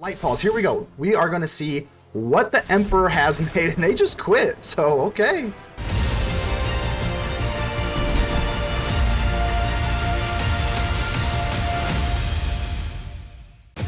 Light-Paws, here we go. We are going to see what the Emperor has made, and they just quit, so okay.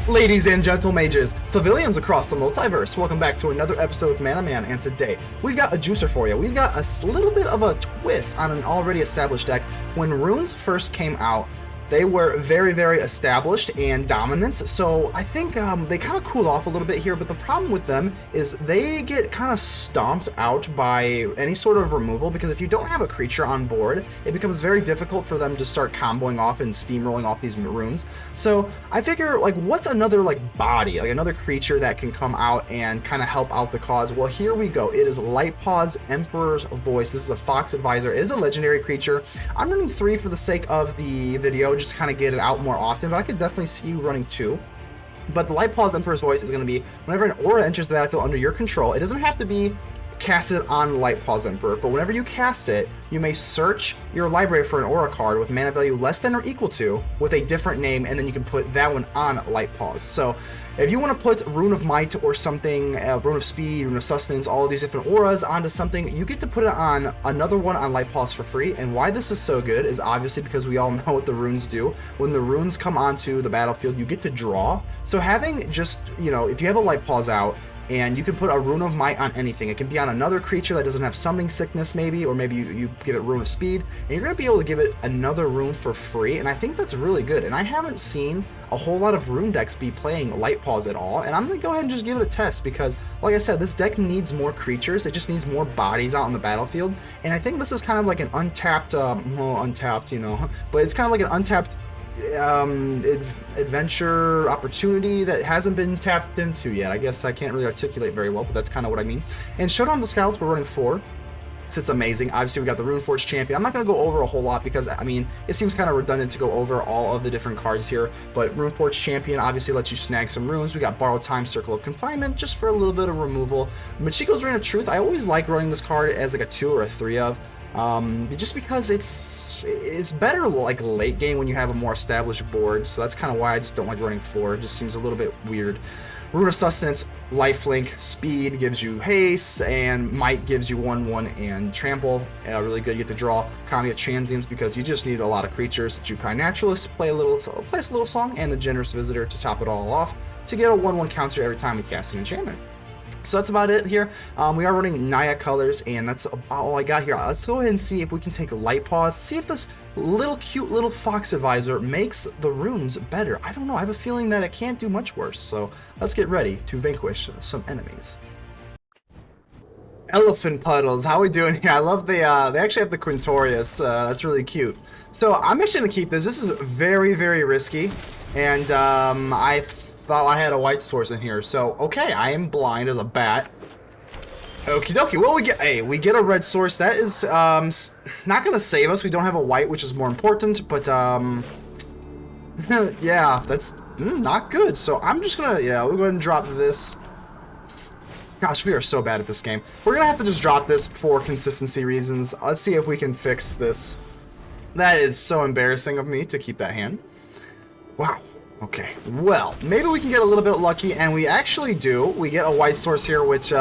Ladies and gentle mages, civilians across the multiverse, welcome back to another episode with Mana Man, and today we've got a juicer for you. We've got a little bit of a twist on an already established deck. When runes first came out, they were very, very established and dominant, so I think they kind of cooled off a little bit here, but the problem with them is they get kind of stomped out by any sort of removal, because if you don't have a creature on board, it becomes very difficult for them to start comboing off and steamrolling off these runes. So I figure, like, what's another, like, body, like another creature that can come out and kind of help out the cause? Well, here we go. It is Light-Paws, Emperor's Voice. This is a Fox Advisor. It is a legendary creature. I'm running 3 for the sake of the video, just to kind of get it out more often, but I could definitely see you running 2. But the Light-Paws Emperor's Voice is going to be whenever an aura enters the battlefield under your control. It doesn't have to be casted on Light-Paws Emperor, but whenever you cast it, you may search your library for an aura card with mana value less than or equal to with a different name, and then you can put that one on Light-Paws. So if you want to put Rune of Might or something, Rune of Speed, Rune of Sustenance, all of these different auras onto something, you get to put it on another one on Light-Paws for free. And why this is so good is obviously because we all know what the runes do. When the runes come onto the battlefield, you get to draw. So having just, you know, if you have a Light-Paws out, and you can put a Rune of Might on anything. It can be on another creature that doesn't have summoning sickness maybe, or maybe you give it Rune of Speed, and you're going to be able to give it another rune for free, and I think that's really good. And I haven't seen a whole lot of rune decks be playing Light-Paws at all, and I'm going to go ahead and just give it a test, because like I said, this deck needs more creatures. It just needs more bodies out on the battlefield, and I think this is kind of like an untapped, well, untapped, you know, but it's kind of like an untapped adventure opportunity that hasn't been tapped into yet. I guess I can't really articulate very well, but that's kind of what I mean. And Showdown the Skalds, we're running 4. It's amazing. Obviously, we got the Runeforge Champion. I'm not going to go over a whole lot because, I mean, it seems kind of redundant to go over all of the different cards here, but Runeforge Champion obviously lets you snag some runes. We got Borrowed Time, Circle of Confinement, just for a little bit of removal. Michiko's Reign of Truth, I always like running this card as like a 2 or a 3 of. Just because it's better like late game when you have a more established board, so that's kind of why I just don't like running 4. It just seems a little bit weird. Rune of Sustenance, Lifelink, Speed gives you haste, and Might gives you 1/1 and trample. Really good. You get to draw Kami of Transience because you just need a lot of creatures. Jukai Naturalist, plays a little song, and the Generous Visitor to top it all off to get a 1/1 counter every time we cast an enchantment. So that's about it here. We are running Naya colors, and that's about all I got here. Let's go ahead and see if we can take Light-Paws, see if this cute little Fox Advisor makes the runes better. I don't know. I have a feeling that it can't do much worse. So let's get ready to vanquish some enemies. Elephant Puddles, how are we doing here? I love the, they actually have the Quintorius. That's really cute. So I'm actually going to keep this. This is very, very risky, and I thought I had a white source in here, so okay, I am blind as a bat. Okie dokie. Well, we get a red source. That is not gonna save us. We don't have a white, which is more important, but yeah, that's not good. So I'm just gonna, yeah, we'll go ahead and drop this. Gosh, we are so bad at this game. We're gonna have to just drop this for consistency reasons. Let's see if we can fix this. That is so embarrassing of me to keep that hand. Wow. Okay, well, maybe we can get a little bit lucky, and we actually do. We get a white source here, which,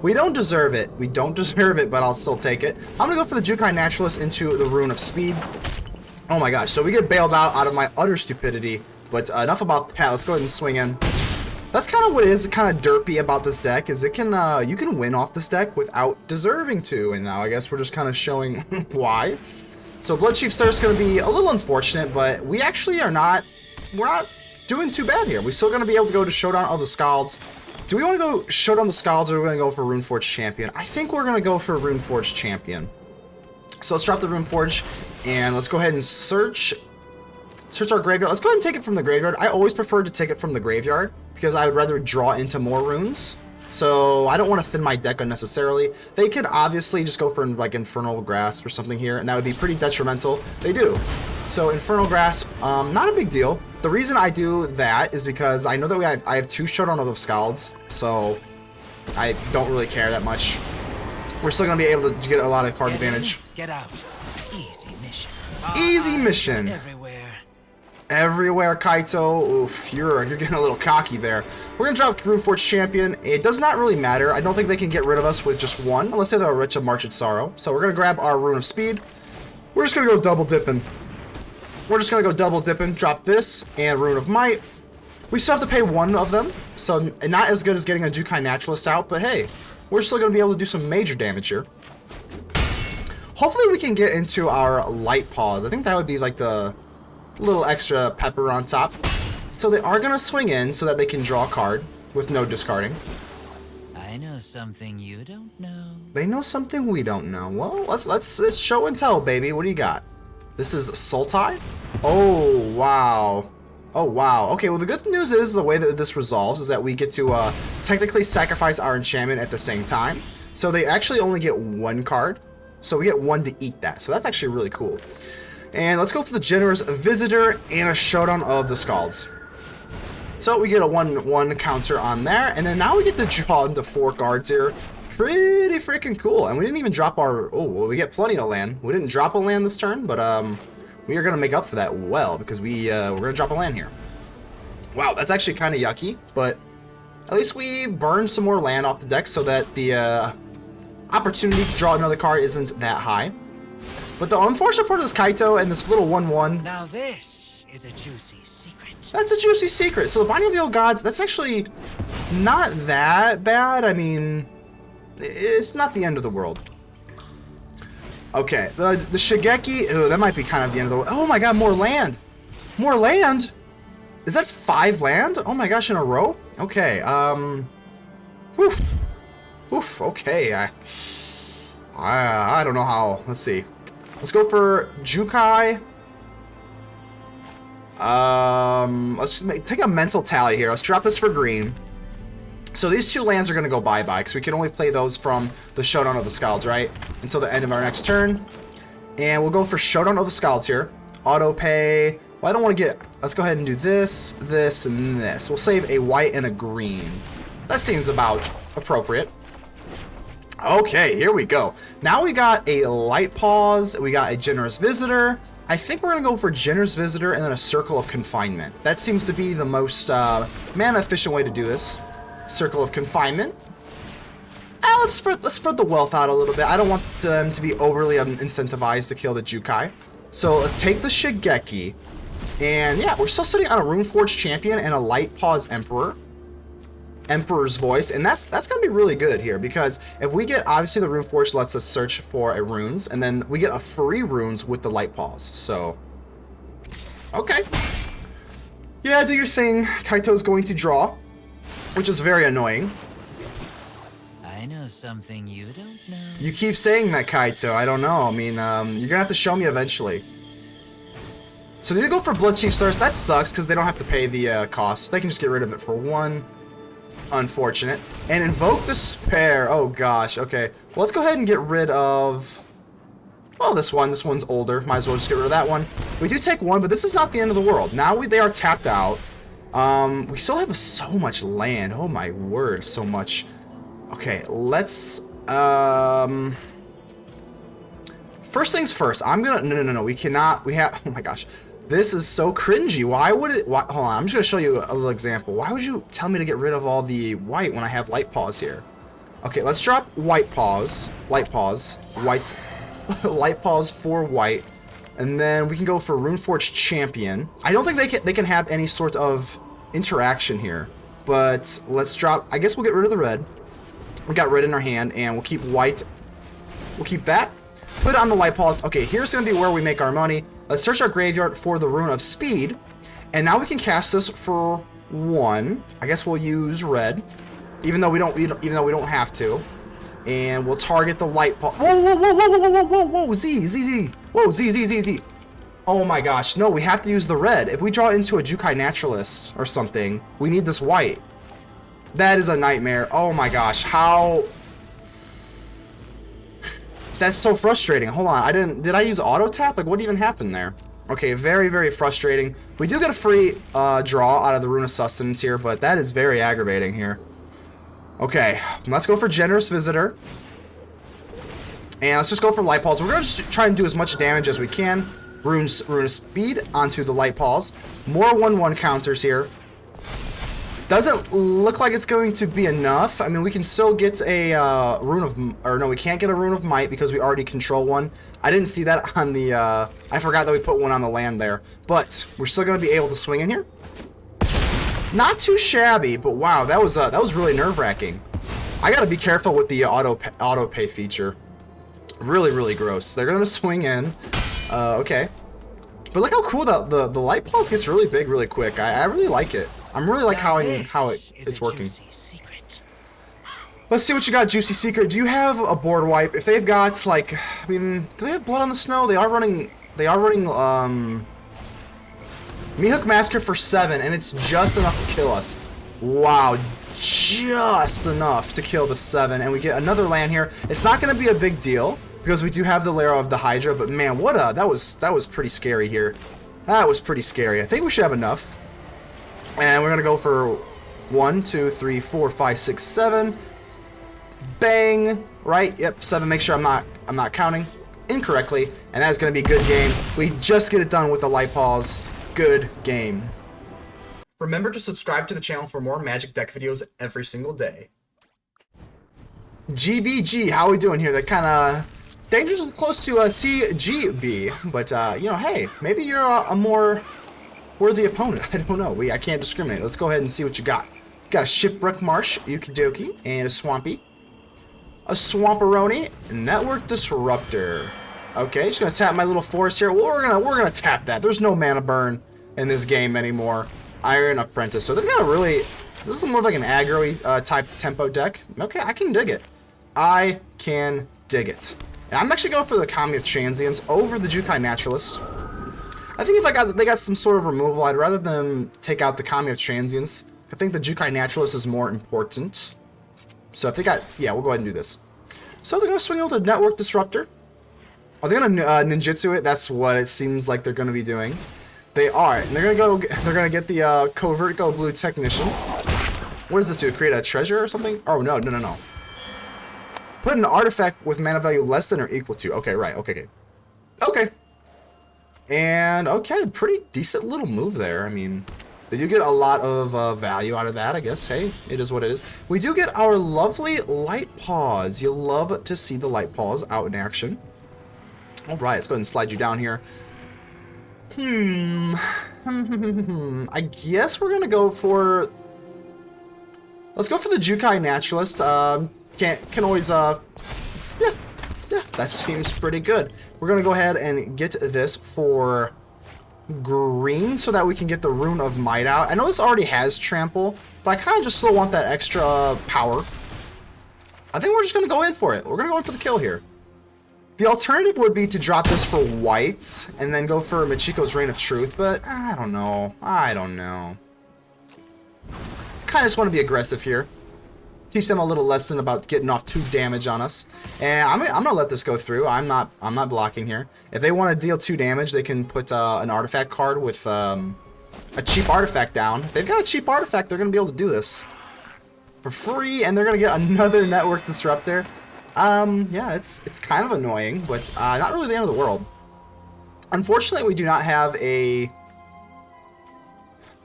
we don't deserve it. We don't deserve it, but I'll still take it. I'm gonna go for the Jukai Naturalist into the Rune of Speed. Oh my gosh, so we get bailed out of my utter stupidity, but enough about that. Let's go ahead and swing in. That's kind of what is kind of derpy about this deck, is it can, you can win off this deck without deserving to, and now I guess we're just kind of showing why. So Bloodchief Star's gonna be a little unfortunate, but we actually are not... We're not doing too bad here. We're still going to be able to go to Showdown of the Skalds. Do we want to go Showdown the Skalds, or are we going to go for Runeforge Champion? I think we're going to go for Runeforge Champion. So let's drop the Runeforge, and let's go ahead and search our graveyard. Let's go ahead and take it from the graveyard. I always prefer to take it from the graveyard, because I would rather draw into more runes. So I don't want to thin my deck unnecessarily. They could obviously just go for like Infernal Grasp or something here, and that would be pretty detrimental. They do. So Infernal Grasp, not a big deal. The reason I do that is because I know that I have 2 Showdown of the Skalds, so I don't really care that much. We're still going to be able to get a lot of card advantage. Get out. Easy mission. Easy mission. Everywhere. everywhere, Kaito. Oof, you're getting a little cocky there. We're going to drop Runeforge Champion. It does not really matter. I don't think they can get rid of us with just one, unless they have a Rich of March Sorrow. So we're going to grab our Rune of Speed. We're just going to go double dipping. Drop this and Rune of Might. We still have to pay one of them, so not as good as getting a Jukai Naturalist out, but hey, we're still going to be able to do some major damage here. Hopefully we can get into our Light-Paws. I think that would be like the little extra pepper on top. So they are going to swing in so that they can draw a card with no discarding. I know something you don't know. They know something we don't know. Well, let's show and tell, baby. What do you got? This is Sultai? Oh, wow. Oh, wow. Okay, well, the good news is the way that this resolves is that we get to technically sacrifice our enchantment at the same time. So they actually only get one card. So we get one to eat that. So that's actually really cool. And let's go for the Generous Visitor and a Showdown of the Skalds. So we get a one counter on there. And then now we get to draw into 4 cards here. Pretty freaking cool. And we didn't even drop our... Oh, well, we get plenty of land. We didn't drop a land this turn, but we are going to make up for that well, because we're going to drop a land here. Wow, that's actually kind of yucky, but at least we burn some more land off the deck so that the opportunity to draw another card isn't that high. But the unfortunate part of this Kaito and this little 1/1... Now this is a juicy secret. That's a juicy secret. So the Binding of the Old Gods, that's actually not that bad. I mean, it's not the end of the world. Okay, the Shigeki, ooh, that might be kind of the end of the world. Oh my god, more land! More land? Is that 5 land? Oh my gosh, in a row? Okay, oof. Oof, okay, I don't know how, let's see. Let's go for Jukai. Let's just take a mental tally here. Let's drop this for green. So these 2 lands are going to go bye-bye, because we can only play those from the Showdown of the Skalds, right? Until the end of our next turn. And we'll go for Showdown of the Skalds here. Auto pay. Well, I don't want to get... Let's go ahead and do this, this, and this. We'll save a white and a green. That seems about appropriate. Okay, here we go. Now we got a Light-Paws. We got a Generous Visitor. I think we're going to go for Generous Visitor and then a Circle of Confinement. That seems to be the most mana-efficient way to do this. Circle of Confinement. Let's spread the wealth out a little bit. I don't want them to be overly incentivized to kill the Jukai. So let's take the Shigeki. And yeah, we're still sitting on a Runeforge Champion and a Light-Paws Emperor's Voice. And that's going to be really good here, because if we get, obviously the Runeforge lets us search for a runes, and then we get a free runes with the Light-Paws. So, okay. Yeah, do your thing. Kaito's going to draw, which is very annoying. I know something you don't know. You keep saying that, Kaito. I don't know. I mean, you're gonna have to show me eventually. So they go for Blood Chief Thirst. That sucks, because they don't have to pay the costs. They can just get rid of it for 1. Unfortunate. And Invoke Despair. Oh, gosh. Okay. Well, let's go ahead and get rid of... Well, this one. This one's older. Might as well just get rid of that one. We do take 1, but this is not the end of the world. Now they are tapped out. We still have so much land. Oh my word, so much. Okay, let's first things first. I'm gonna no, we cannot. We have, oh my gosh, this is so cringy. Why would it? Hold on, I'm just gonna show you a little example. Why would you tell me to get rid of all the white when I have Light-Paws here? Okay, let's drop Light-Paws, white Light-Paws for white. And then we can go for Runeforge Champion. I don't think they can have any sort of interaction here. But let's drop... I guess we'll get rid of the red. We got red in our hand, and we'll keep white. We'll keep that. Put it on the Light-Paws. Okay, here's going to be where we make our money. Let's search our graveyard for the Rune of Speed. And now we can cast this for 1. I guess we'll use red. Even though we don't have to. And we'll target the Light-Paw. Whoa, Z. Whoa, Z. Oh my gosh, no, we have to use the red. If we draw into a Jukai Naturalist or something, we need this white. That is a nightmare. Oh my gosh, how... That's so frustrating. Hold on, did I use auto tap? Like, what even happened there? Okay, very, very frustrating. We do get a free draw out of the Rune of Sustenance here, but that is very aggravating here. Okay, let's go for Generous Visitor. And let's just go for Light-Paws. We're going to just try and do as much damage as we can. Rune of Speed onto the Light-Paws. More 1/1 counters here. Doesn't look like it's going to be enough. I mean, we can still get a Rune of... Or no, we can't get a Rune of Might because we already control one. I didn't see that on the... I forgot that we put one on the land there. But we're still going to be able to swing in here. Not too shabby, but wow, that was really nerve-wracking. I got to be careful with the auto pay feature. Really, really gross. They're going to swing in. Okay. But look how cool the Light-Paws gets really big really quick. I really like it. I'm really like how it's working. Let's see what you got, Juicy Secret. Do you have a board wipe? If they've got like, I mean, do they have Blood on the Snow? They are running Mihawk Massacre for 7, and it's just enough to kill us. Wow, just enough to kill the 7, and we get another land here. It's not going to be a big deal because we do have the Lair of the Hydra, but man, that was pretty scary here. That was pretty scary. I think we should have enough. And we're gonna go for 1, 2, 3, 4, 5, 6, 7. Bang! Right? Yep, 7. Make sure I'm not counting incorrectly. And that is gonna be a good game. We just get it done with the Light-Paws. Good game. Remember to subscribe to the channel for more Magic deck videos every single day. GBG, how are we doing here? That kind of dangerously close to CGB, but you know, hey, maybe you're a more worthy opponent. I don't know. I can't discriminate. Let's go ahead and see what you got. Got a Shipwreck Marsh, Yukidoki, and a Swampy. A Swamperoni, Network Disruptor. Okay, just gonna tap my little forest here. Well, we're gonna tap that. There's no mana burn in this game anymore. Iron Apprentice. So they've got a really... This is more like an aggro-y type tempo deck. Okay, I can dig it. I can dig it. And I'm actually going for the Kami of Transience over the Jukai Naturalist. I think if they got some sort of removal, I'd rather them take out the Kami of Transience. I think the Jukai Naturalist is more important. So if they got... Yeah, we'll go ahead and do this. So they're going to swing out the Network Disruptor. Are they going to ninjutsu it? That's what it seems like they're going to be doing. They are. And they're going to get the Covert Go Blue Technician. What does this do? Create a treasure or something? Oh, no. Put an artifact with mana value less than or equal to. Okay, right. Okay. And, okay, pretty decent little move there. I mean, they do get a lot of value out of that, I guess. Hey, it is what it is. We do get our lovely Light-Paws. You love to see the Light-Paws out in action. All right, let's go ahead and slide you down here. I guess we're going to go for... Let's go for the Jukai Naturalist. Can always, yeah, that seems pretty good. We're going to go ahead and get this for green so that we can get the Rune of Might out. I know this already has Trample, but I kind of just still want that extra power. I think we're just going to go in for it. We're going to go in for the kill here. The alternative would be to drop this for whites and then go for Michiko's Reign of Truth, but I don't know. Kind of just want to be aggressive here. Teach them a little lesson about getting off 2 damage on us. And I'm gonna let this go through. I'm not blocking here. If they want to deal 2 damage, they can put an artifact card with a cheap artifact down. If they've got a cheap artifact, they're gonna be able to do this for free, and they're gonna get another Network Disruptor. Yeah, it's kind of annoying, but not really the end of the world. Unfortunately, we do not have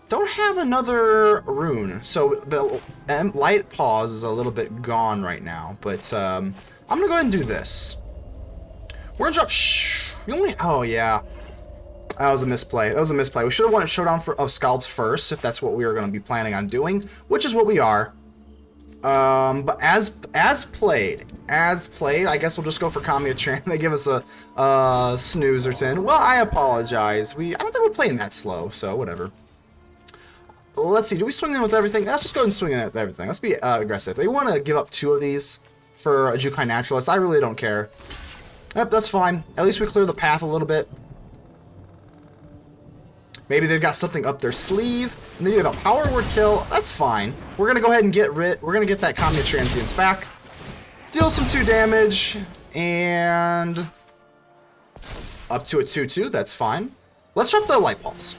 don't have another rune, so the Light-Paws is a little bit gone right now, but I'm gonna go ahead and do this. We're gonna drop oh yeah, that was a misplay. We should have wanted Showdown of Skalds first, if that's what we were gonna be planning on doing, which is what we are. But as played, I guess we'll just go for Kami of Transience. They give us a snooze or 10. Well, I apologize. I don't think we're playing that slow, so whatever. Let's see, do we swing in with everything? Let's just go ahead and swing in with everything. Let's be aggressive. They want to give up 2 of these for a Jukai Naturalist. I really don't care. Yep, that's fine. At least we clear the path a little bit. Maybe they've got something up their sleeve. Maybe they have a power word kill. That's fine. We're going to go ahead and we're going to get that Kami of Transience back. Deal some 2 damage. And up to a 2/2. That's fine. Let's drop the Light-Paws.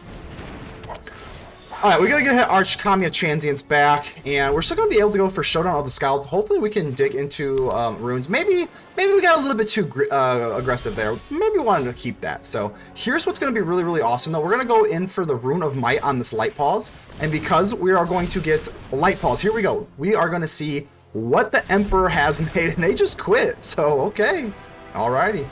Alright, we gotta get Arch Kami of Transience back, and we're still gonna be able to go for Showdown of the Skalds. Hopefully we can dig into runes. Maybe we got a little bit too aggressive there. Maybe we wanted to keep that. So here's what's gonna be really, really awesome though. We're gonna go in for the Rune of Might on this Light-Paws, and because we are going to get Light-Paws, here we go. We are gonna see what the Emperor has made, and they just quit. So, okay. Alrighty.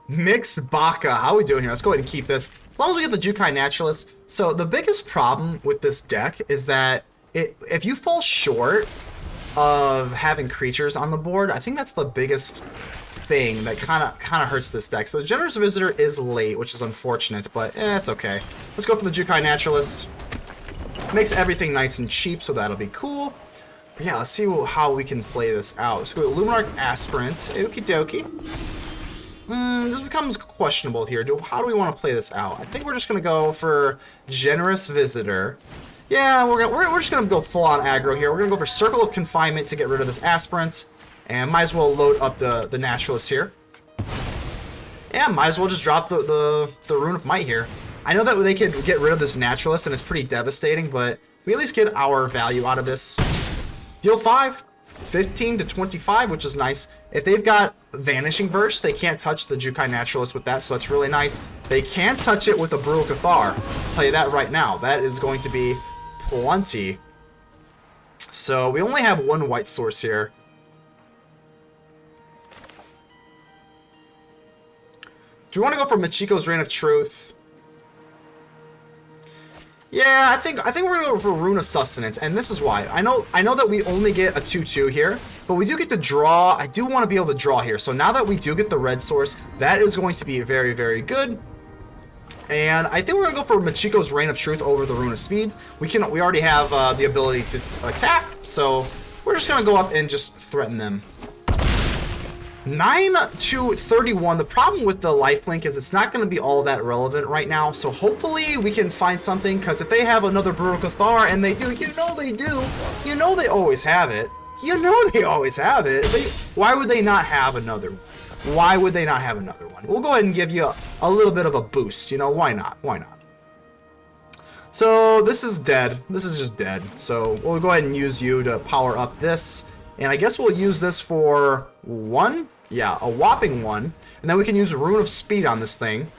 Mixed Baka. How are we doing here? Let's go ahead and keep this. As long as we get the Jukai Naturalist. So the biggest problem with this deck is that if you fall short of having creatures on the board, I think that's the biggest thing that kind of hurts this deck. So the Generous Visitor is late, which is unfortunate, but it's okay. Let's go for the Jukai Naturalist. Makes everything nice and cheap, so that'll be cool. But yeah, let's see how we can play this out. Let's go with Luminarch Aspirant. Okie dokie. This becomes questionable here. How do we want to play this out? I think we're just going to go for Generous Visitor. Yeah, we're just going to go full on aggro here. We're going to go for Circle of Confinement to get rid of this Aspirant. And might as well load up the Naturalist here. Yeah, might as well just drop the Rune of Might here. I know that they could get rid of this Naturalist and it's pretty devastating, but we at least get our value out of this. Deal 5. 15 to 25, which is nice. If they've got Vanishing Verse, they can't touch the Jukai Naturalist with that, so that's really nice. They can touch it with a Brutal Cathar. I'll tell you that right now. That is going to be plenty. So we only have one white source here. Do we want to go for Michiko's Reign of Truth? Yeah, I think we're gonna go for Rune of Sustenance, and this is why. I know that we only get a 2/2 here, but we do get to draw. I do want to be able to draw here. So now that we do get the red source, that is going to be very, very good. And I think we're gonna go for Michiko's Reign of Truth over the Rune of Speed. We already have the ability to attack, so we're just gonna go up and just threaten them. 9 to 31. The problem with the lifelink is it's not going to be all that relevant right now. So hopefully we can find something, because if they have another Brutal Cathar, and they do, you know they do. You know they always have it. You know they always have it. Why would they not have another one? Why would they not have another one? We'll go ahead and give you a little bit of a boost. You know, why not? Why not? So this is dead. This is just dead. So we'll go ahead and use you to power up this. And I guess we'll use this for 1. Yeah, a whopping 1. And then we can use Rune of Speed on this thing.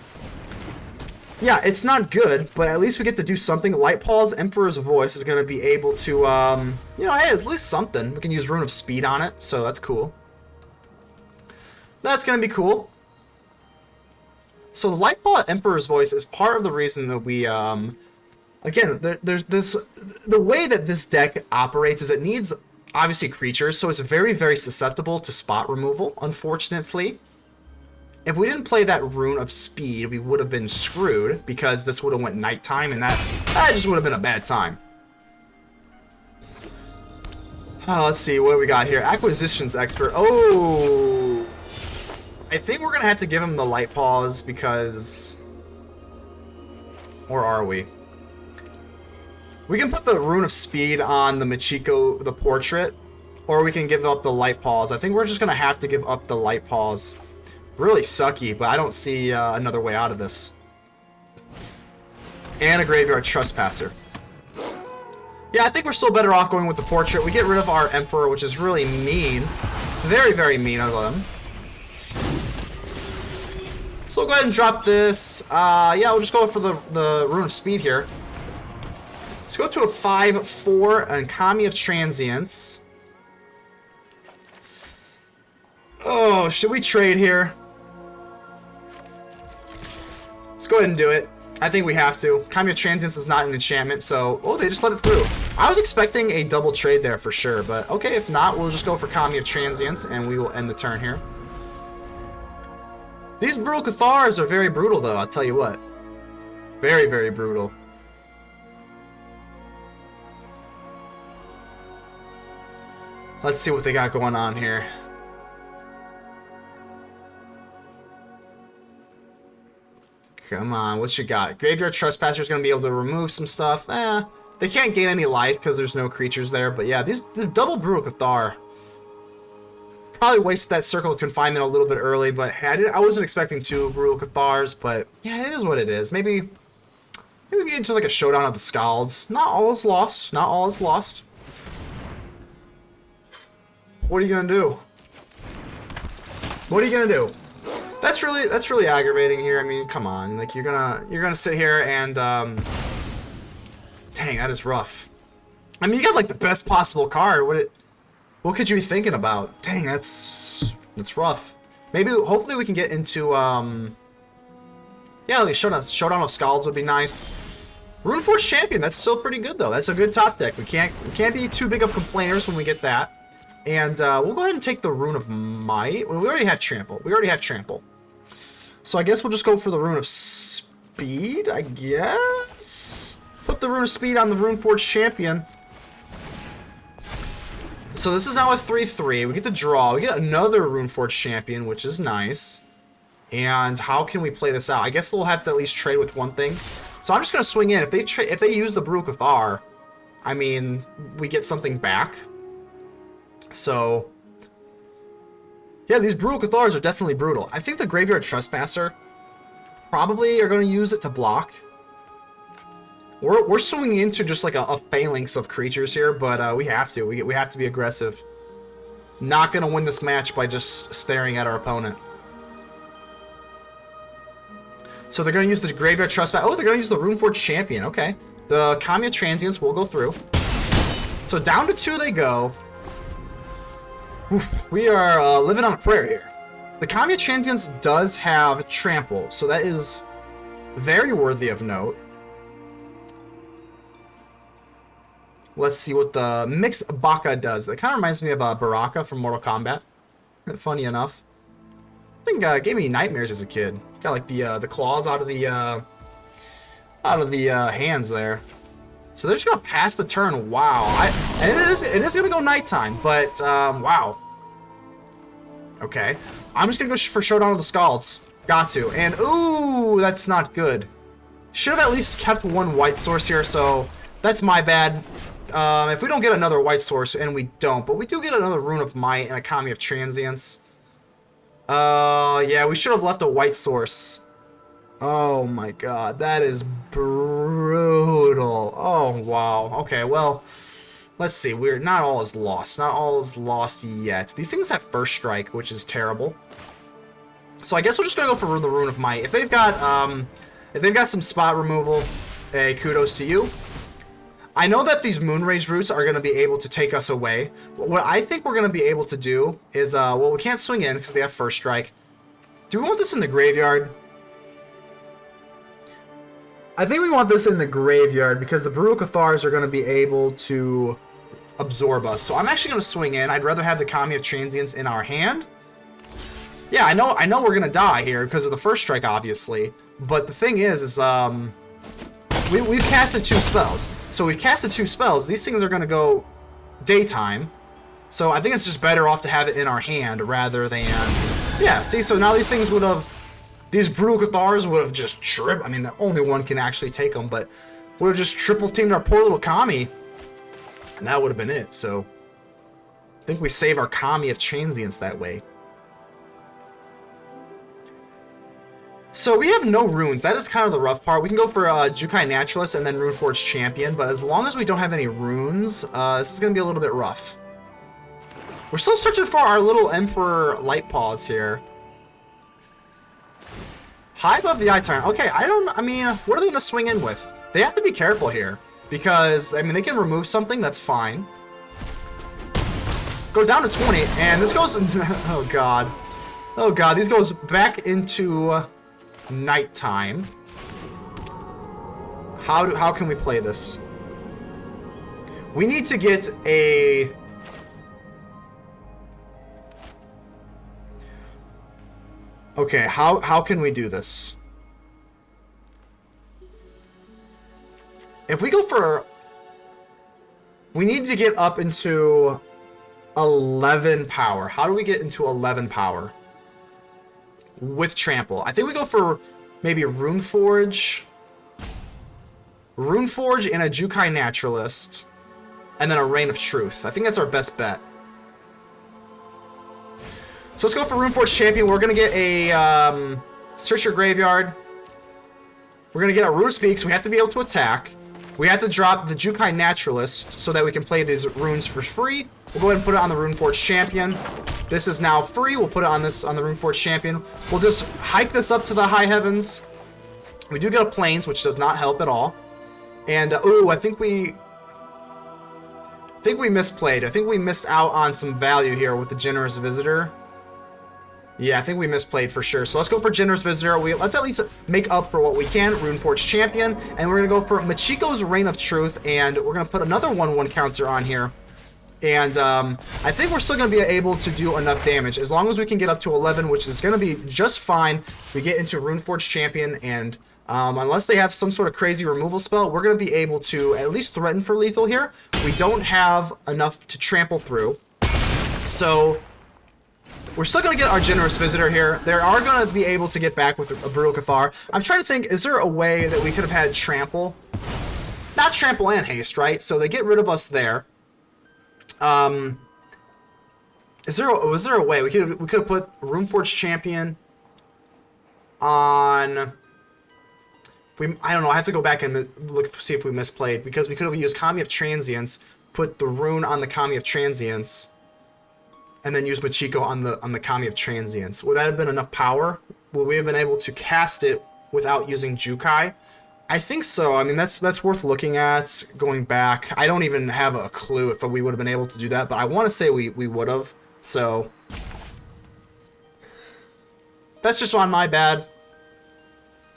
Yeah, it's not good, but at least we get to do something. Light-Paws Emperor's Voice is going to be able to, you know, hey, at least something. We can use Rune of Speed on it, so that's cool. That's going to be cool. So the Light-Paw Emperor's Voice is part of the reason that we, again, there's this, the way that this deck operates is it needs obviously creatures, so it's very, very susceptible to spot removal, unfortunately. If we didn't play that Rune of Speed, we would have been screwed, because this would have went nighttime, and that just would have been a bad time. Let's see, what do we got here? Acquisitions Expert. Oh! I think we're going to have to give him the Light-Paws, because... Or are we? We can put the Rune of Speed on the Michiko, the portrait, or we can give up the Light-Paws. I think we're just going to have to give up the Light-Paws. Really sucky, but I don't see another way out of this. And a Graveyard Trespasser. Yeah, I think we're still better off going with the portrait. We get rid of our Emperor, which is really mean. Very, very mean of them. So we'll go ahead and drop this. Yeah, we'll just go for the Rune of Speed here. Let's go to a 5/4 and Kami of Transience. Oh, should we trade here? Let's go ahead and do it. I think we have to. Kami of Transience is not an enchantment, so... Oh, they just let it through. I was expecting a double trade there for sure, but okay, if not, we'll just go for Kami of Transience, and we will end the turn here. These Brutal Cathars are very brutal, though, I'll tell you what. Very, very brutal. Let's see what they got going on here. Come on, what you got? Graveyard Trespasser is going to be able to remove some stuff. They can't gain any life because there's no creatures there. But yeah, the double Brutal Cathar. Probably wasted that Circle of Confinement a little bit early, but I wasn't expecting 2 Brutal Cathars. But yeah, it is what it is. Maybe Maybe we get into like a showdown of the Skalds. Not all is lost. Not all is lost. What are you gonna do? What are you gonna do? That's really aggravating here. I mean, come on. Like you're gonna sit here and dang, that is rough. I mean, you got like the best possible card. What could you be thinking about? Dang, that's rough. Maybe hopefully we can get into yeah, like Showdown of Skalds would be nice. Runeforge Champion, that's still pretty good though. That's a good top deck. We can't be too big of complainers when we get that. And we'll go ahead and take the Rune of Might. Well, we already have Trample. So I guess we'll just go for the Rune of Speed, I guess? Put the Rune of Speed on the Runeforge Champion. So this is now a 3-3. We get to draw. We get another Runeforge Champion, which is nice. And how can we play this out? I guess we'll have to at least trade with one thing. So I'm just going to swing in. If they use the Brutal Cathar, I mean, we get something back. So, yeah, these Brutal Cathars are definitely brutal. I think the Graveyard Trespasser probably are going to use it to block. We're swinging into just like a phalanx of creatures here, but we have to. We have to be aggressive. Not going to win this match by just staring at our opponent. So they're going to use the Graveyard Trespasser. Oh, they're going to use the Runeforge Champion. Okay. The Kami of Transience will go through. So down to 2 they go. Oof, we are living on a prayer here. The Kami of Transience does have Trample, so that is very worthy of note. Let's see what the Mixed Baka does. It kind of reminds me of Baraka from Mortal Kombat. Funny enough. I think it gave me nightmares as a kid. Got like the claws out of the hands there. So they're just gonna pass the turn. Wow. And it is gonna go nighttime, but wow. Okay. I'm just gonna go for Showdown of the Skalds. Got to. And ooh, that's not good. Should have at least kept one white source here, so that's my bad. If we don't get another white source, and we don't, but we do get another Rune of Might and a Kami of Transience. Yeah, we should have left a white source. Oh my god, that is brutal. Oh, wow. Okay, well, let's see. We're not all is lost. Not all is lost yet. These things have first strike, which is terrible. So I guess we're just gonna go for the Rune of Might. If they've got some spot removal, hey, kudos to you. I know that these Moonrage Roots are going to be able to take us away. What I think we're going to be able to do is, well, we can't swing in because they have first strike. Do we want this in the graveyard? I think we want this in the graveyard because the Brutal Cathars are going to be able to absorb us. So I'm actually going to swing in. I'd rather have the Kami of Transience in our hand. Yeah, I know we're going to die here because of the first strike, obviously. But the thing is we've casted 2 spells. So we've casted 2 spells. These things are going to go daytime. So I think it's just better off to have it in our hand rather than... Yeah, see, so now these things would have... These Brutal Cathars would have just tripped... I mean, the only one can actually take them, but would have just triple-teamed our poor little Kami. And that would have been it, so... I think we save our Kami of Transience that way. So we have no runes. That is kind of the rough part. We can go for Jukai Naturalist and then Runeforge Champion, but as long as we don't have any runes, this is going to be a little bit rough. We're still searching for our little Emperor Light-Paws here. High above the eye turn. Okay, I mean, what are they going to swing in with? They have to be careful here because, I mean, they can remove something, that's fine. Go down to 20, and this goes, oh god. Oh god, these goes back into... nighttime. How can we play this? We need to get a... Okay, how can we do this? If we go for... We need to get up into 11 power. How do we get into 11 power? With Trample. I think we go for maybe Runeforge and a Jukai Naturalist, and then a Reign of Truth. I think that's our best bet. So let's go for Runeforge Champion. We're going to get a Search Your Graveyard. We're going to get our Rune of Speed, so we have to be able to attack. We have to drop the Jukai Naturalist so that we can play these runes for free. We'll go ahead and put it on the Runeforge Champion. This is now free. We'll put it on the Runeforge Champion. We'll just hike this up to the high heavens. We do get a Plains, which does not help at all. And, ooh, I think we misplayed. I think we missed out on some value here with the Generous Visitor. Yeah, I think we misplayed for sure. So let's go for Generous Visitor. Let's at least make up for what we can. Runeforge Champion. And we're going to go for Michiko's Reign of Truth. And we're going to put another 1/1 counter on here. And I think we're still going to be able to do enough damage. As long as we can get up to 11, which is going to be just fine. We get into Runeforge Champion. And unless they have some sort of crazy removal spell, we're going to be able to at least threaten for lethal here. We don't have enough to trample through. So we're still going to get our Generous Visitor here. They are going to be able to get back with a Brutal Cathar. I'm trying to think, is there a way that we could have had Trample? Not Trample and Haste, right? So they get rid of us there. Was there a way? We could have put Runeforge Champion on... I don't know, I have to go back and look see if we misplayed, because we could have used Kami of Transience, put the rune on the Kami of Transience, and then use Michiko on the Kami of Transience. Would that have been enough power? Would we have been able to cast it without using Jukai? I think so. I mean, that's worth looking at, going back. I don't even have a clue if we would have been able to do that, but I want to say we would have. So that's just on my bad.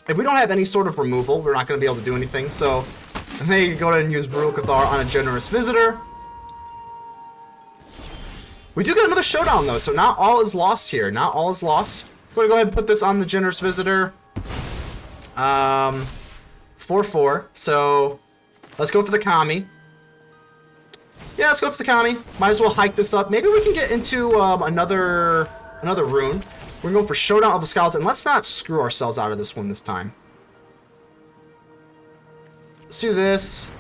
If we don't have any sort of removal, we're not going to be able to do anything. So they go ahead and use Brutal Cathar on a Generous Visitor. We do get another Showdown, though, so not all is lost here. Not all is lost. I'm going to go ahead and put this on the Generous Visitor. 4/4. So let's go for the Kami. Yeah, let's go for the Kami. Might as well hike this up. Maybe we can get into another rune. We're going to go for Showdown of the Skalds, and let's not screw ourselves out of this one this time. Let's do this.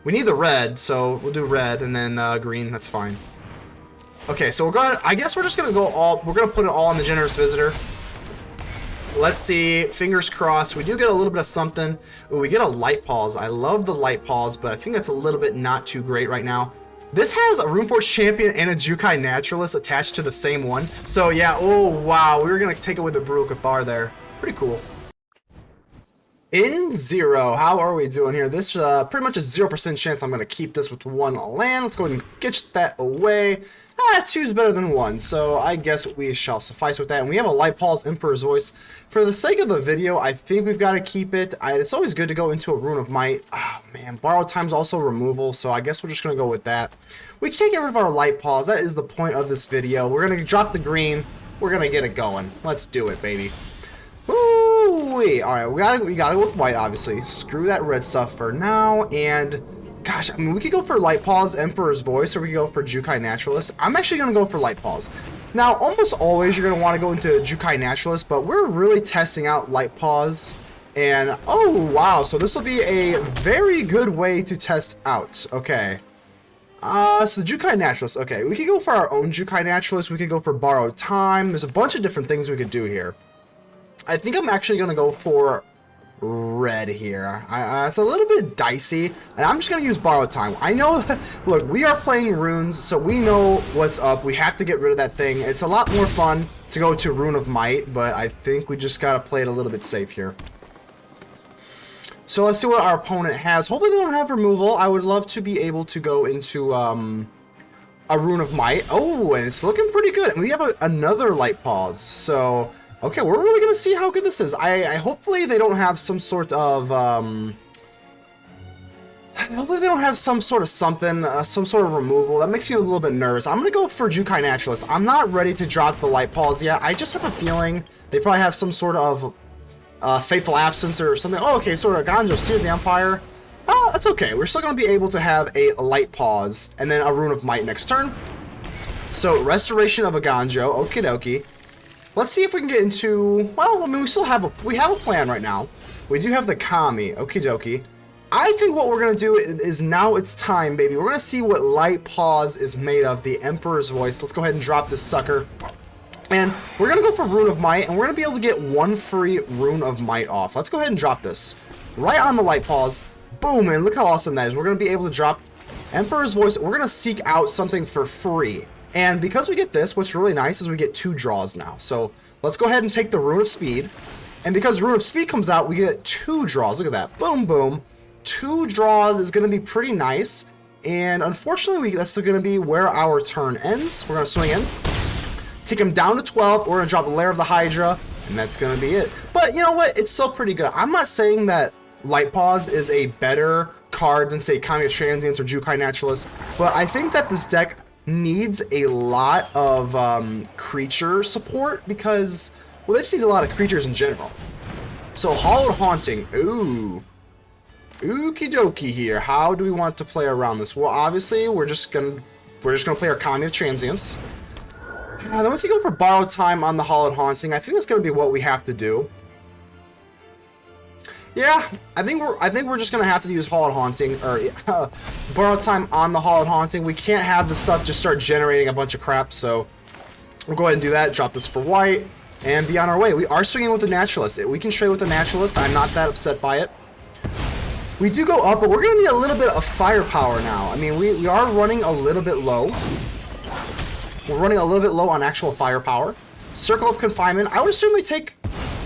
We need the red, so we'll do red, and then green, that's fine. Okay, so I guess we're just going to we're going to put it all on the Generous Visitor. Let's see, fingers crossed. We do get a little bit of something. Ooh, we get a Light-Paws. I love the Light-Paws, but I think that's a little bit not too great right now. This has a Runeforge Champion and a Jukai Naturalist attached to the same one. So yeah, oh wow, we were going to take it with the Brutal Cathar there. Pretty cool. In 0, how are we doing here? This pretty much a 0% chance I'm going to keep this with 1 land. Let's go ahead and get that away. 2's better than 1, so I guess we shall suffice with that. And we have a Light-Paws Emperor's Voice. For the sake of the video, I think we've got to keep it. It's always good to go into a Rune of Might. Oh man, Borrowed Time's also removal, so I guess we're just going to go with that. We can't get rid of our Light-Paws. That is the point of this video. We're going to drop the green. We're going to get it going. Let's do it, baby. Woo-wee. Alright, we got to go with white, obviously. Screw that red stuff for now, and... gosh, I mean, we could go for Light-Paws, Emperor's Voice, or we could go for Jukai Naturalist. I'm actually going to go for Light-Paws. Now, almost always you're going to want to go into Jukai Naturalist, but we're really testing out Light-Paws. And, oh, wow, so this will be a very good way to test out. Okay. So the Jukai Naturalist. Okay, we could go for our own Jukai Naturalist. We could go for Borrowed Time. There's a bunch of different things we could do here. I think I'm actually going to go for... red here. It's a little bit dicey, and I'm just going to use Borrowed Time. I know, look, we are playing runes, so we know what's up. We have to get rid of that thing. It's a lot more fun to go to Rune of Might, but I think we just got to play it a little bit safe here. So let's see what our opponent has. Hopefully they don't have removal. I would love to be able to go into a Rune of Might. Oh, and it's looking pretty good. And we have another Light-Paws, so... okay, we're really going to see how good this is. I hopefully they don't have some sort of, hopefully they don't have some sort of something, some sort of removal. That makes me a little bit nervous. I'm going to go for Jukai Naturalist. I'm not ready to drop the Light-Paws yet. I just have a feeling they probably have some sort of Fateful Absence or something. Oh, okay, sort of Eiganjo, Seer of the Empire. Oh, that's okay. We're still going to be able to have a Light-Paws and then a Rune of Might next turn. So, Restoration of Eiganjo. Okie dokie. Let's see if we can get into, well, I mean, we have a plan right now. We do have the Kami, okie dokie. I think what we're going to do is now it's time, baby. We're going to see what Light-Paws is made of, the Emperor's Voice. Let's go ahead and drop this sucker. And we're going to go for Rune of Might, and we're going to be able to get 1 free Rune of Might off. Let's go ahead and drop this right on the Light-Paws. Boom, and look how awesome that is. We're going to be able to drop Emperor's Voice. We're going to seek out something for free. And because we get this, what's really nice is we get 2 draws now. So let's go ahead and take the Rune of Speed. And because Rune of Speed comes out, we get 2 draws. Look at that. Boom, boom. 2 draws is going to be pretty nice. And unfortunately, that's still going to be where our turn ends. We're going to swing in. Take him down to 12. We're going to drop the Lair of the Hydra. And that's going to be it. But you know what? It's still pretty good. I'm not saying that Light-Paws is a better card than, say, Kami of Transience or Jukai Naturalist. But I think that this deck needs a lot of creature support because, well, it just needs a lot of creatures in general. So, Hallowed Haunting. Ooh. Okie dokie here. How do we want to play around this? Well, obviously, we're just gonna play our Kami of Transience. Then we can go for Borrowed Time on the Hallowed Haunting. I think that's gonna be what we have to do. Yeah, I think we're just gonna have to use Hallowed Haunting or Borrowed Time on the Hallowed Haunting. We can't have the stuff just start generating a bunch of crap, so we'll go ahead and do that. Drop this for white and be on our way. We are swinging with the Naturalist. We can trade with the Naturalist. I'm not that upset by it. We do go up, but we're going to need a little bit of firepower now. I mean, we are running a little bit low. We're running a little bit low on actual firepower. Circle of Confinement. I would assume they take...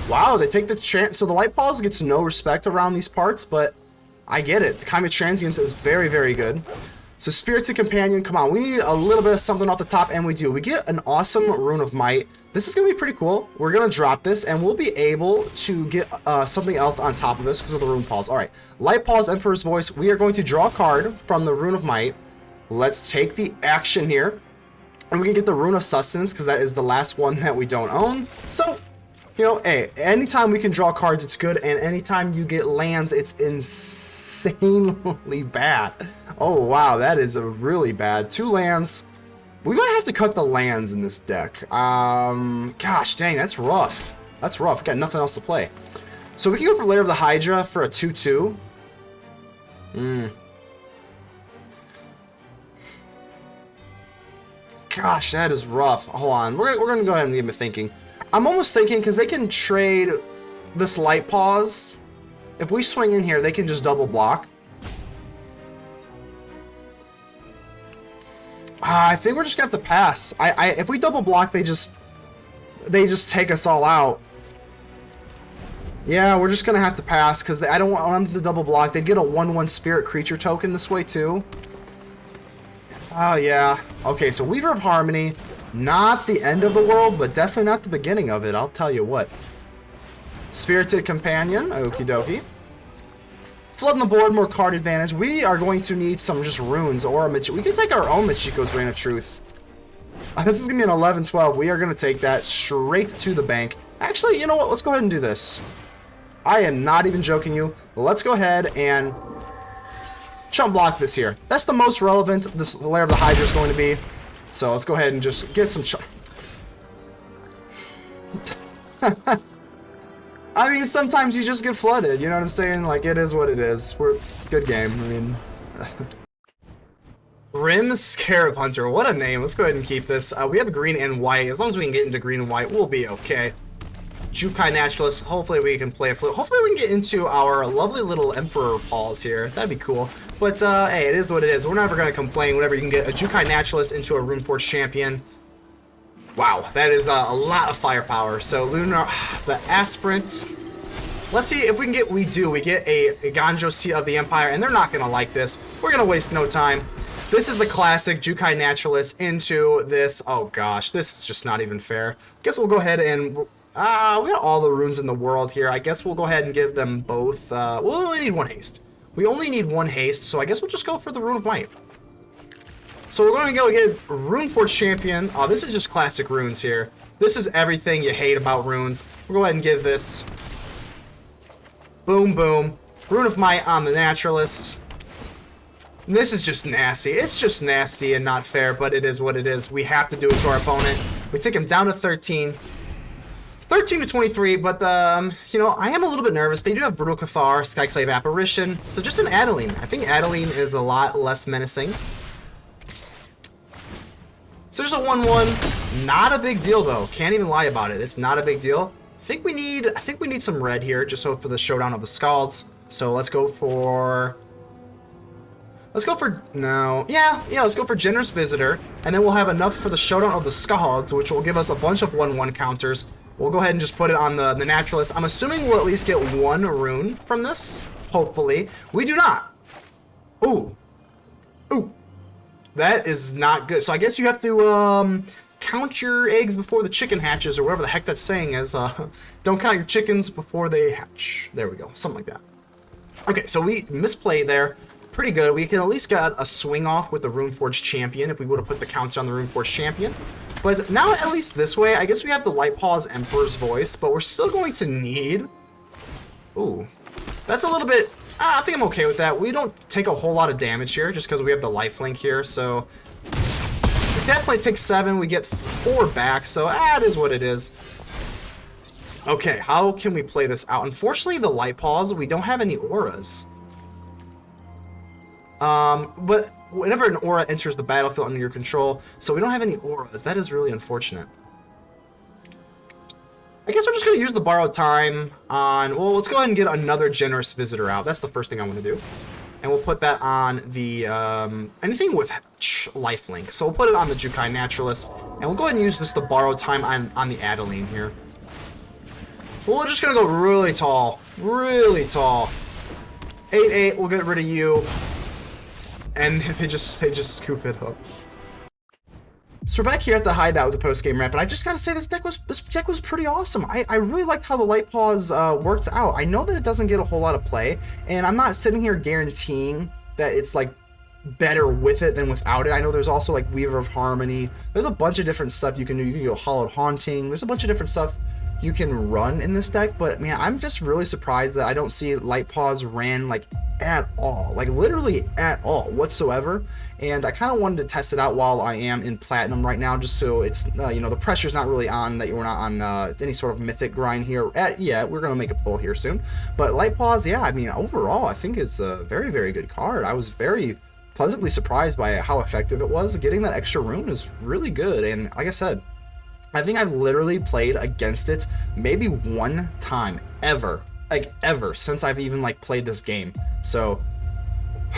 Wow, they take the chance. So the Light-Paws gets no respect around these parts, but I get it. The Kami of Transience is very, very good. So Spirited Companion, come on. We need a little bit of something off the top, and we do. We get an awesome Rune of Might. This is going to be pretty cool. We're going to drop this, and we'll be able to get something else on top of this because of the Rune Paws. All right, Light-Paws, Emperor's Voice. We are going to draw a card from the Rune of Might. Let's take the action here. And we can get the Rune of Sustenance because that is the last one that we don't own. So, you know, hey, anytime we can draw cards, it's good. And anytime you get lands, it's insanely bad. Oh, wow, that is a really bad. 2 lands. We might have to cut the lands in this deck. Gosh, dang, that's rough. That's rough. We got nothing else to play. So we can go for Lair of the Hydra for a 2/2. Gosh, that is rough. Hold on. We're going to go ahead and give him a thinking. I'm almost thinking, because they can trade this Light-Paws. If we swing in here, they can just double block. I think we're just gonna have to pass. If we double block, they just take us all out. Yeah, we're just gonna have to pass because I don't want them to double block. They get a 1/1 spirit creature token this way too. Oh yeah. Okay, so Weaver of Harmony, not the end of the world, but definitely not the beginning of it. I'll tell you what. Spirited Companion, okie dokie. Flooding the board, more card advantage. We are going to need some just runes or a we can take our own Michiko's Reign of Truth. This is going to be an 11-12. We are going to take that straight to the bank. Actually, you know what? Let's go ahead and do this. I am not even joking you. Let's go ahead and chump block this here. That's the most relevant this Lair of the Hydra is going to be. So let's go ahead and just get some I mean, sometimes you just get flooded, you know what I'm saying? Like, it is what it is. Good game, I mean... Grim Scarab Hunter, what a name. Let's go ahead and keep this. We have green and white. As long as we can get into green and white, we'll be okay. Jukai Naturalist, hopefully we can play a flip. Hopefully we can get into our lovely little Emperor Paws here. That'd be cool. But, hey, it is what it is. We're never going to complain whenever you can get a Jukai Naturalist into a Runeforge Champion. Wow, that is a lot of firepower. So, Lunar, the Aspirant. Let's see if we can get, we get a Eiganjo Seat of the Empire, and they're not going to like this. We're going to waste no time. This is the classic Jukai Naturalist into this. Oh gosh, this is just not even fair. Guess we'll go ahead and, we got all the runes in the world here. I guess we'll go ahead and give them both, we'll only need 1 haste. We only need 1 haste, so I guess we'll just go for the Rune of Might. So we're going to go get Runeforge Champion. Oh, this is just classic runes here. This is everything you hate about runes. We'll go ahead and give this. Boom, boom. Rune of Might on the Naturalist. This is just nasty. It's just nasty and not fair, but it is what it is. We have to do it to our opponent. We take him down to 13. 13 to 23, but, you know, I am a little bit nervous. They do have Brutal Cathar, Skyclave Apparition, so just an Adeline. I think Adeline is a lot less menacing. So there's a 1/1. Not a big deal though. Can't even lie about it. It's not a big deal. I think we need some red here just so for the Showdown of the Skalds. So let's go for let's go for Generous Visitor, and then we'll have enough for the Showdown of the Skalds, which will give us a bunch of 1/1 counters. We'll go ahead and just put it on the Naturalist. I'm assuming we'll at least get one rune from this. Hopefully. We do not. Ooh. Ooh. That is not good. So I guess you have to count your eggs before the chicken hatches, or whatever the heck that saying is. Don't count your chickens before they hatch. There we go. Something like that. Okay, so we misplayed there. Pretty good. We can at least get a swing off with the Runeforge Champion if we would have put the counter on the Runeforge Champion. But now, at least this way, I guess we have the Light-Paws Emperor's Voice, but we're still going to need... Ooh. That's a little bit... I think I'm okay with that. We don't take a whole lot of damage here, just because we have the lifelink here, so... We definitely take 7, we get 4 back, so it is what it is. Okay, how can we play this out? Unfortunately, the Light-Paws, we don't have any auras. But whenever an aura enters the battlefield under your control, so we don't have any auras. That is really unfortunate. I guess we're just going to use the Borrowed Time on... Well, let's go ahead and get another Generous Visitor out. That's the first thing I want to do. And we'll put that on the... anything with lifelink. So we'll put it on the Jukai Naturalist. And we'll go ahead and use this the Borrowed Time on the Adeline here. Well, we're just going to go really tall. Really tall. 8/8, we'll get rid of you. And they just scoop it up. So we're back here at the hideout with the post-game wrap, and I just gotta say this deck was pretty awesome. I really liked how the Light-Paws worked out. I know that it doesn't get a whole lot of play, and I'm not sitting here guaranteeing that it's like better with it than without it. I know there's also like Weaver of Harmony. There's a bunch of different stuff you can do. You can go Hollowed Haunting. There's a bunch of different stuff you can run in this deck, but man, I'm just really surprised that I don't see Light-Paws ran like at all, like literally at all whatsoever. And I kind of wanted to test it out while I am in Platinum right now, just so it's you know, the pressure's not really on, that you're not on any sort of mythic grind here yet. We're gonna make a pull here soon, but Light-Paws, yeah, I mean, overall I think it's a very, very good card. I was very pleasantly surprised by how effective it was. Getting that extra rune is really good, and like I said, I think I've literally played against it maybe one time ever since I've even like played this game. So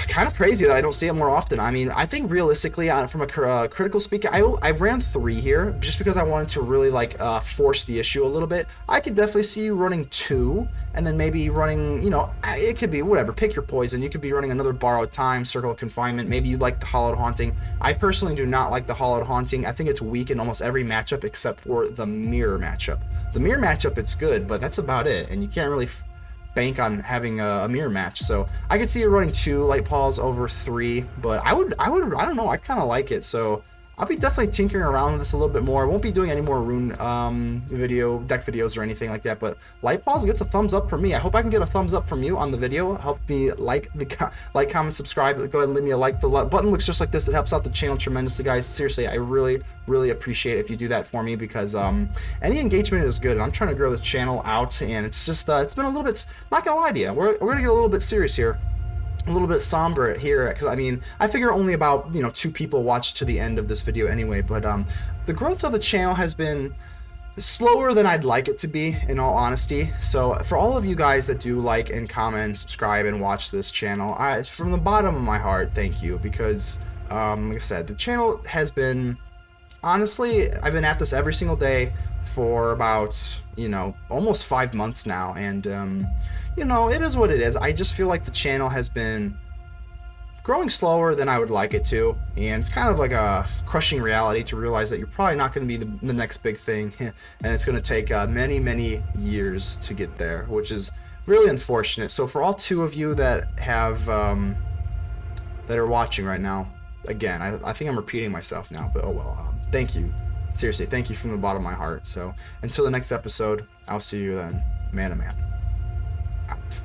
kind of crazy that I don't see it more often. I mean, I think realistically, from a critical speak, I ran 3 here just because I wanted to really like force the issue a little bit. I could definitely see you running 2, and then maybe running, you know, it could be whatever, pick your poison. You could be running another Borrowed Time, Circle of Confinement. Maybe you like the Hollowed Haunting. I personally do not like the Hollowed Haunting. I think it's weak in almost every matchup except for the Mirror matchup. The Mirror matchup, it's good, but that's about it, and you can't really bank on having a mirror match. So I could see you running 2 Light-Paws over 3, but I don't know, I kind of like it. So I'll be definitely tinkering around with this a little bit more. I won't be doing any more rune deck videos or anything like that, but Light-Paws gets a thumbs up from me. I hope I can get a thumbs up from you on the video. Help me like, comment, subscribe. Go ahead and leave me a like. The button looks just like this. It helps out the channel tremendously, guys. Seriously, I really appreciate it if you do that for me, because any engagement is good, and I'm trying to grow this channel out, and it's just it's been a little bit, not gonna lie to you, we're gonna get a little bit serious here, a little bit somber here, because I mean, I figure only about 2 people watched to the end of this video anyway, but the growth of the channel has been slower than I'd like it to be, in all honesty. So for all of you guys that do like and comment, subscribe, and watch this channel, from the bottom of my heart, thank you, because like I said, the channel has been, honestly, I've been at this every single day for about, almost 5 months now, and it is what it is. I just feel like the channel has been growing slower than I would like it to, and it's kind of like a crushing reality to realize that you're probably not going to be the next big thing, and it's going to take many years to get there, which is really unfortunate. So for all 2 of you that have that are watching right now, again, I think I'm repeating myself now, but oh well. Thank you. Seriously, thank you from the bottom of my heart. So until the next episode, I'll see you then. Man to man. Out.